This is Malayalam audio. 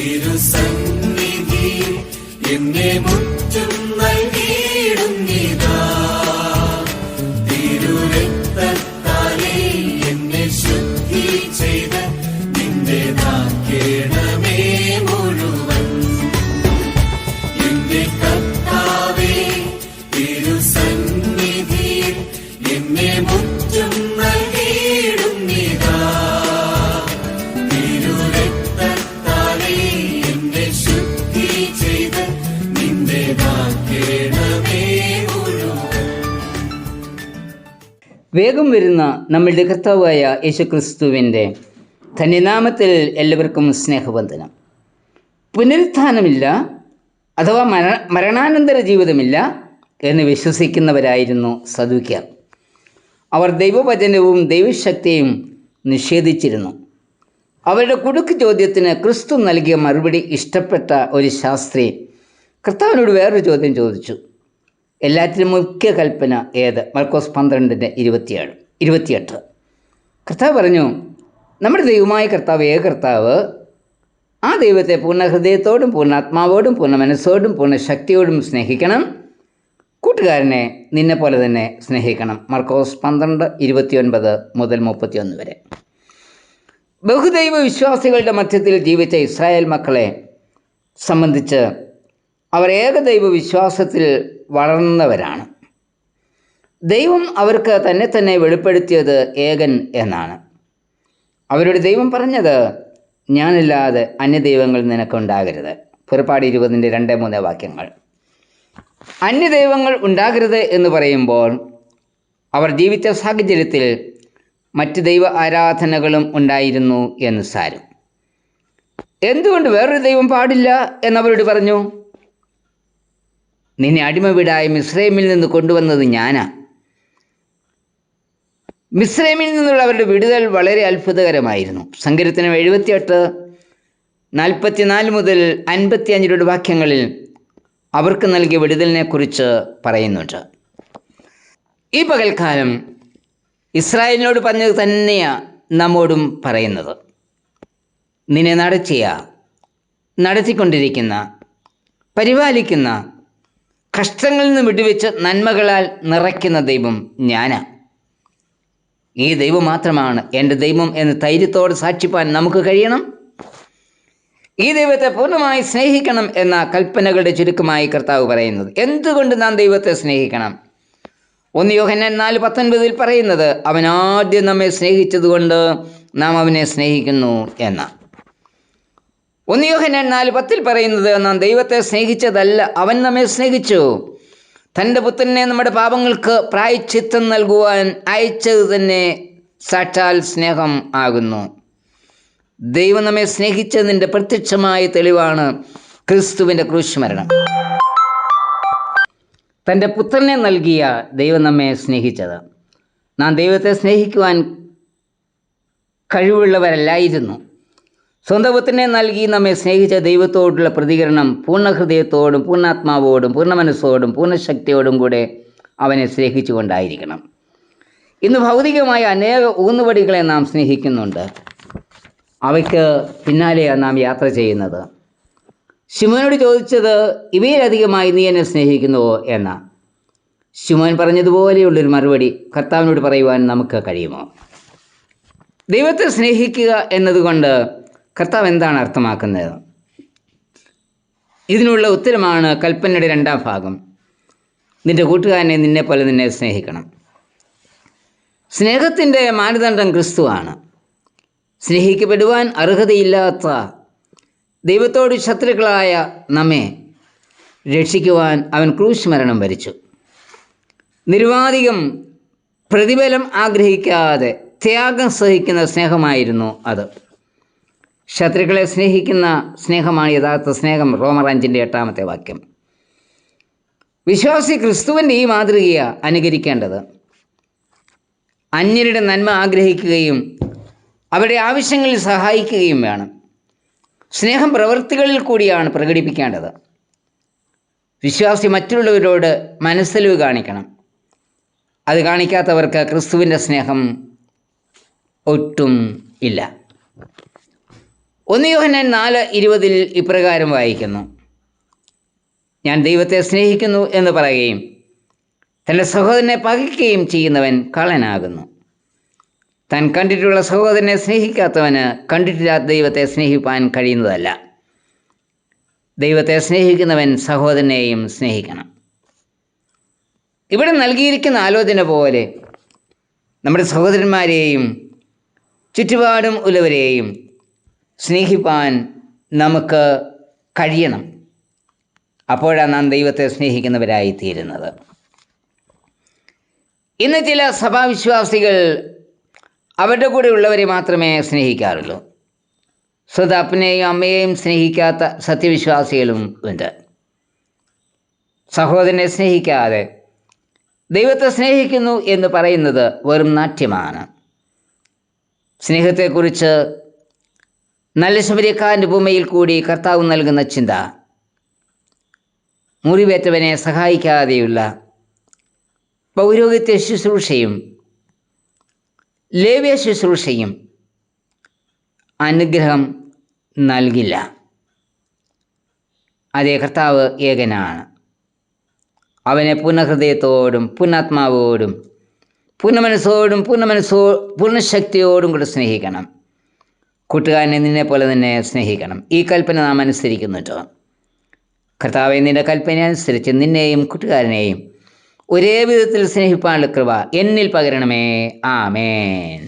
തിരുസന്നിധിയിൽ എന്നെ മുറ്റും നൽകിയിടുന്നിതാ. തിരുരക്തത്താലേ എന്നെ ശുദ്ധി ചെയ്ത് നിന്റേതാക്കേണമേ മുഴുവൻ. എന്റെ കർത്താവേ, തിരുസന്നിധിയിൽ എന്നെ മുറ്റും നൽകിയിടുന്നിതാ. തിരുരക്തത്താലേ എന്നെ ശുദ്ധി ചെയ്ത് നിന്റേതാക്കേണമേ മുഴുവൻ. വേഗം വരുന്ന നമ്മളുടെ കർത്താവായ യേശുക്രിസ്തുവിൻ്റെ ധന്യനാമത്തിൽ എല്ലാവർക്കും സ്നേഹവന്ദനം. പുനരുത്ഥാനമില്ല അഥവാ മരണാനന്തര ജീവിതമില്ല എന്ന് വിശ്വസിക്കുന്നവരായിരുന്നു സദൂക്യർ. അവർ ദൈവവചനവും ദൈവശക്തിയും നിഷേധിച്ചിരുന്നു. അവരുടെ കുടുക്ക് ചോദ്യത്തിന് ക്രിസ്തു നൽകിയ മറുപടി ഇഷ്ടപ്പെട്ട ഒരു ശാസ്ത്രി കർത്താവിനോട് വേറൊരു ചോദ്യം ചോദിച്ചു. എല്ലാറ്റിനും മുഖ്യ കൽപ്പന ഏത്? മർക്കോസ് 12:27-28. കർത്താവ് പറഞ്ഞു, നമ്മുടെ ദൈവമായ കർത്താവ് ഏക കർത്താവ്. ആ ദൈവത്തെ പൂർണ്ണ ഹൃദയത്തോടും പൂർണ്ണാത്മാവോടും പൂർണ്ണ മനസ്സോടും പൂർണ്ണ ശക്തിയോടും സ്നേഹിക്കണം. കൂട്ടുകാരനെ നിന്നെപ്പോലെ തന്നെ സ്നേഹിക്കണം. മർക്കോസ് 12:29-31 വരെ. ബഹുദൈവ വിശ്വാസികളുടെ മധ്യത്തിൽ ജീവിച്ച ഇസ്രായേൽ മക്കളെ സംബന്ധിച്ച് അവർ ഏകദൈവ വിശ്വാസത്തിൽ വളർന്നവരാണ്. ദൈവം അവർക്ക് തന്നെ വെളിപ്പെടുത്തിയത് ഏകൻ എന്നാണ്. അവരുടെ ദൈവം പറഞ്ഞത്, ഞാനല്ലാതെ അന്യദൈവങ്ങൾ നിനക്കുണ്ടാകരുത്. പുറപ്പാട് 20:2-3 വാക്യങ്ങൾ. അന്യദൈവങ്ങൾ ഉണ്ടാകരുത് എന്ന് പറയുമ്പോൾ അവർ ജീവിച്ച സാഹചര്യത്തിൽ മറ്റ് ദൈവ ആരാധനകളും ഉണ്ടായിരുന്നു എന്ന് സാരം. എന്തുകൊണ്ട് വേറൊരു ദൈവം പാടില്ല എന്നവരോട് പറഞ്ഞു? നിന്നെ അടിമ വീടായ മിസ്രൈമിൽ നിന്ന് കൊണ്ടുവന്നത് ഞാനാ. മിസ്രൈമിൽ നിന്നുള്ള അവരുടെ വിടുതൽ വളരെ അത്ഭുതകരമായിരുന്നു. സങ്കീർത്തനം 78:44-55 വാക്യങ്ങളിൽ അവർക്ക് നൽകിയ വിടുതലിനെ കുറിച്ച് പറയുന്നുണ്ട്. ഈ പകൽക്കാലം ഇസ്രായേലിനോട് പറഞ്ഞത് തന്നെയാണ് നമ്മോടും പറയുന്നത്. നിന്നെ നടത്തിക്കൊണ്ടിരിക്കുന്ന, പരിപാലിക്കുന്ന, കഷ്ടങ്ങളിൽ നിന്ന് വിടുവിച്ച് നന്മകളാൽ നിറയ്ക്കുന്ന ദൈവം ഞാനാ. ഈ ദൈവം മാത്രമാണ് എൻ്റെ ദൈവം എന്ന് ധൈര്യത്തോടെ സാക്ഷിപ്പാൻ നമുക്ക് കഴിയണം. ഈ ദൈവത്തെ പൂർണ്ണമായി സ്നേഹിക്കണം എന്ന കൽപ്പനകളുടെ ചുരുക്കമായി കർത്താവ് പറയുന്നത്. എന്തുകൊണ്ട് നാം ദൈവത്തെ സ്നേഹിക്കണം? 1 യോഹന്നാൻ 4:19 പറയുന്നത്, അവൻ ആദ്യം നമ്മെ സ്നേഹിച്ചതുകൊണ്ട് നാം അവനെ സ്നേഹിക്കുന്നു എന്ന. 1 യോഹന്നാൻ 4:10 പറയുന്നത്, നാം ദൈവത്തെ സ്നേഹിച്ചതല്ല, അവൻ നമ്മെ സ്നേഹിച്ചു. തൻ്റെ പുത്രനെ നമ്മുടെ പാപങ്ങൾക്ക് പ്രായശ്ചിത്തം നൽകുവാൻ അയച്ചത് തന്നെ സാക്ഷാൽ സ്നേഹം ആകുന്നു. ദൈവം നമ്മെ സ്നേഹിച്ചതിൻ്റെ പ്രത്യക്ഷമായ തെളിവാണ് ക്രിസ്തുവിൻ്റെ ക്രൂശ് മരണം. തൻ്റെ പുത്രനെ നൽകിയ ദൈവം നമ്മെ സ്നേഹിച്ചത്. നാം ദൈവത്തെ സ്നേഹിക്കുവാൻ കഴിവുള്ളവരല്ലായിരുന്നു. സ്വന്തം പുത്രനെ നൽകി നമ്മെ സ്നേഹിച്ച ദൈവത്തോടുള്ള പ്രതികരണം പൂർണ്ണ ഹൃദയത്തോടും പൂർണ്ണാത്മാവോടും പൂർണ്ണ മനസ്സോടും പൂർണ്ണ ശക്തിയോടും കൂടെ അവനെ സ്നേഹിച്ചു കൊണ്ടായിരിക്കണം. ഇന്ന് ഭൗതികമായ അനേക ഊന്നുവടികളെ നാം സ്നേഹിക്കുന്നുണ്ട്. അവയ്ക്ക് പിന്നാലെയാണ് നാം യാത്ര ചെയ്യുന്നത്. ശിമോനോട് ചോദിച്ചത്, ഇവയിലധികമായി നീ എന്നെ സ്നേഹിക്കുന്നുവോ എന്ന. ശിമോൻ പറഞ്ഞതുപോലെയുള്ളൊരു മറുപടി കർത്താവിനോട് പറയുവാൻ നമുക്ക് കഴിയുമോ? ദൈവത്തെ സ്നേഹിക്കുക എന്നതുകൊണ്ട് കർത്താവ് എന്താണ് അർത്ഥമാക്കുന്നത്? ഇതിനുള്ള ഉത്തരമാണ് കൽപ്പനയുടെ 2-ാം ഭാഗം. നിൻ്റെ കൂട്ടുകാരനെ നിന്നെപ്പോലെ നിന്നെ സ്നേഹിക്കണം. സ്നേഹത്തിൻ്റെ മാനദണ്ഡം ക്രിസ്തുവാണ്. സ്നേഹിക്കപ്പെടുവാൻ അർഹതയില്ലാത്ത ദൈവത്തോട് ശത്രുക്കളായ നമ്മെ രക്ഷിക്കുവാൻ അവൻ ക്രൂശ് മരണം വരിച്ചു. നിരുപാധികം പ്രതിഫലം ആഗ്രഹിക്കാതെ ത്യാഗം സഹിക്കുന്ന സ്നേഹമായിരുന്നു അത്. ശത്രുക്കളെ സ്നേഹിക്കുന്ന സ്നേഹമാണ് യഥാർത്ഥ സ്നേഹം. റോമർ 5:8 വാക്യം. വിശ്വാസി ക്രിസ്തുവിൻ്റെ ഈ മാതൃകയെ അനുകരിക്കേണ്ടത്. അന്യരുടെ നന്മ ആഗ്രഹിക്കുകയും അവരുടെ ആവശ്യങ്ങളിൽ സഹായിക്കുകയും വേണം. സ്നേഹം പ്രവൃത്തികളിൽ കൂടിയാണ് പ്രകടിപ്പിക്കേണ്ടത്. വിശ്വാസി മറ്റുള്ളവരോട് മനസ്സലിവ് കാണിക്കണം. അത് കാണിക്കാത്തവർക്ക് ക്രിസ്തുവിൻ്റെ സ്നേഹം ഒട്ടും ഇല്ല. 1 യോഹന്നാൻ 4:20 ഇപ്രകാരം വായിക്കുന്നു: ഞാൻ ദൈവത്തെ സ്നേഹിക്കുന്നു എന്ന് പറയുകയും തൻ്റെ സഹോദരനെ പകയ്ക്കുകയും ചെയ്യുന്നവൻ കള്ളനാകുന്നു. താൻ കണ്ടിട്ടുള്ള സഹോദരനെ സ്നേഹിക്കാത്തവന് കണ്ടിട്ടില്ലാത്ത ദൈവത്തെ സ്നേഹിപ്പാൻ കഴിയുന്നതല്ല. ദൈവത്തെ സ്നേഹിക്കുന്നവൻ സഹോദരനെയും സ്നേഹിക്കണം. ഇവിടെ നൽകിയിരിക്കുന്ന ആലോചന പോലെ നമ്മുടെ സഹോദരന്മാരെയും ചുറ്റുപാടും ഉള്ളവരെയും സ്നേഹിപ്പാൻ നമുക്ക് കഴിയണം. അപ്പോഴാണ് നാം ദൈവത്തെ സ്നേഹിക്കുന്നവരായിത്തീരുന്നത്. ഇന്ന് ചില സഭാവിശ്വാസികൾ അവരുടെ കൂടെ ഉള്ളവരെ മാത്രമേ സ്നേഹിക്കാറുള്ളൂ. സ്വന്തം അപ്പനെയും അമ്മയെയും സ്നേഹിക്കാത്ത സത്യവിശ്വാസികളും ഉണ്ട്. സഹോദരനെ സ്നേഹിക്കാതെ ദൈവത്തെ സ്നേഹിക്കുന്നു എന്ന് പറയുന്നത് വെറും നാട്യമാണ്. സ്നേഹത്തെക്കുറിച്ച് നല്ല ശമരിയക്കാരൻ്റെ ഉപമയിൽ കൂടി കർത്താവ് നൽകുന്ന ചിന്ത മുറിവേറ്റവനെ സഹായിക്കാതെയുള്ള പൗരോഹിത്യ ശുശ്രൂഷയും ലേവ്യ ശുശ്രൂഷയും അനുഗ്രഹം നൽകില്ല. അതേ, കർത്താവ് ഏകനാണ്. അവനെ പൂർണ്ണഹൃദയത്തോടും പൂർണ്ണാത്മാവോടും പൂർണ്ണശക്തിയോടും കൂടെ സ്നേഹിക്കണം. കൂട്ടുകാരനെ നിന്നെ പോലെ തന്നെ സ്നേഹിക്കണം. ഈ കൽപ്പന നാം അനുസരിക്കുന്നുണ്ടോ? കർത്താവെ, നിന്റെ കൽപ്പന അനുസരിച്ച് നിന്നെയും കൂട്ടുകാരനെയും ഒരേ വിധത്തിൽ സ്നേഹിപ്പാനുള്ള കൃപ എന്നിൽ പകരണമേ. ആമേൻ.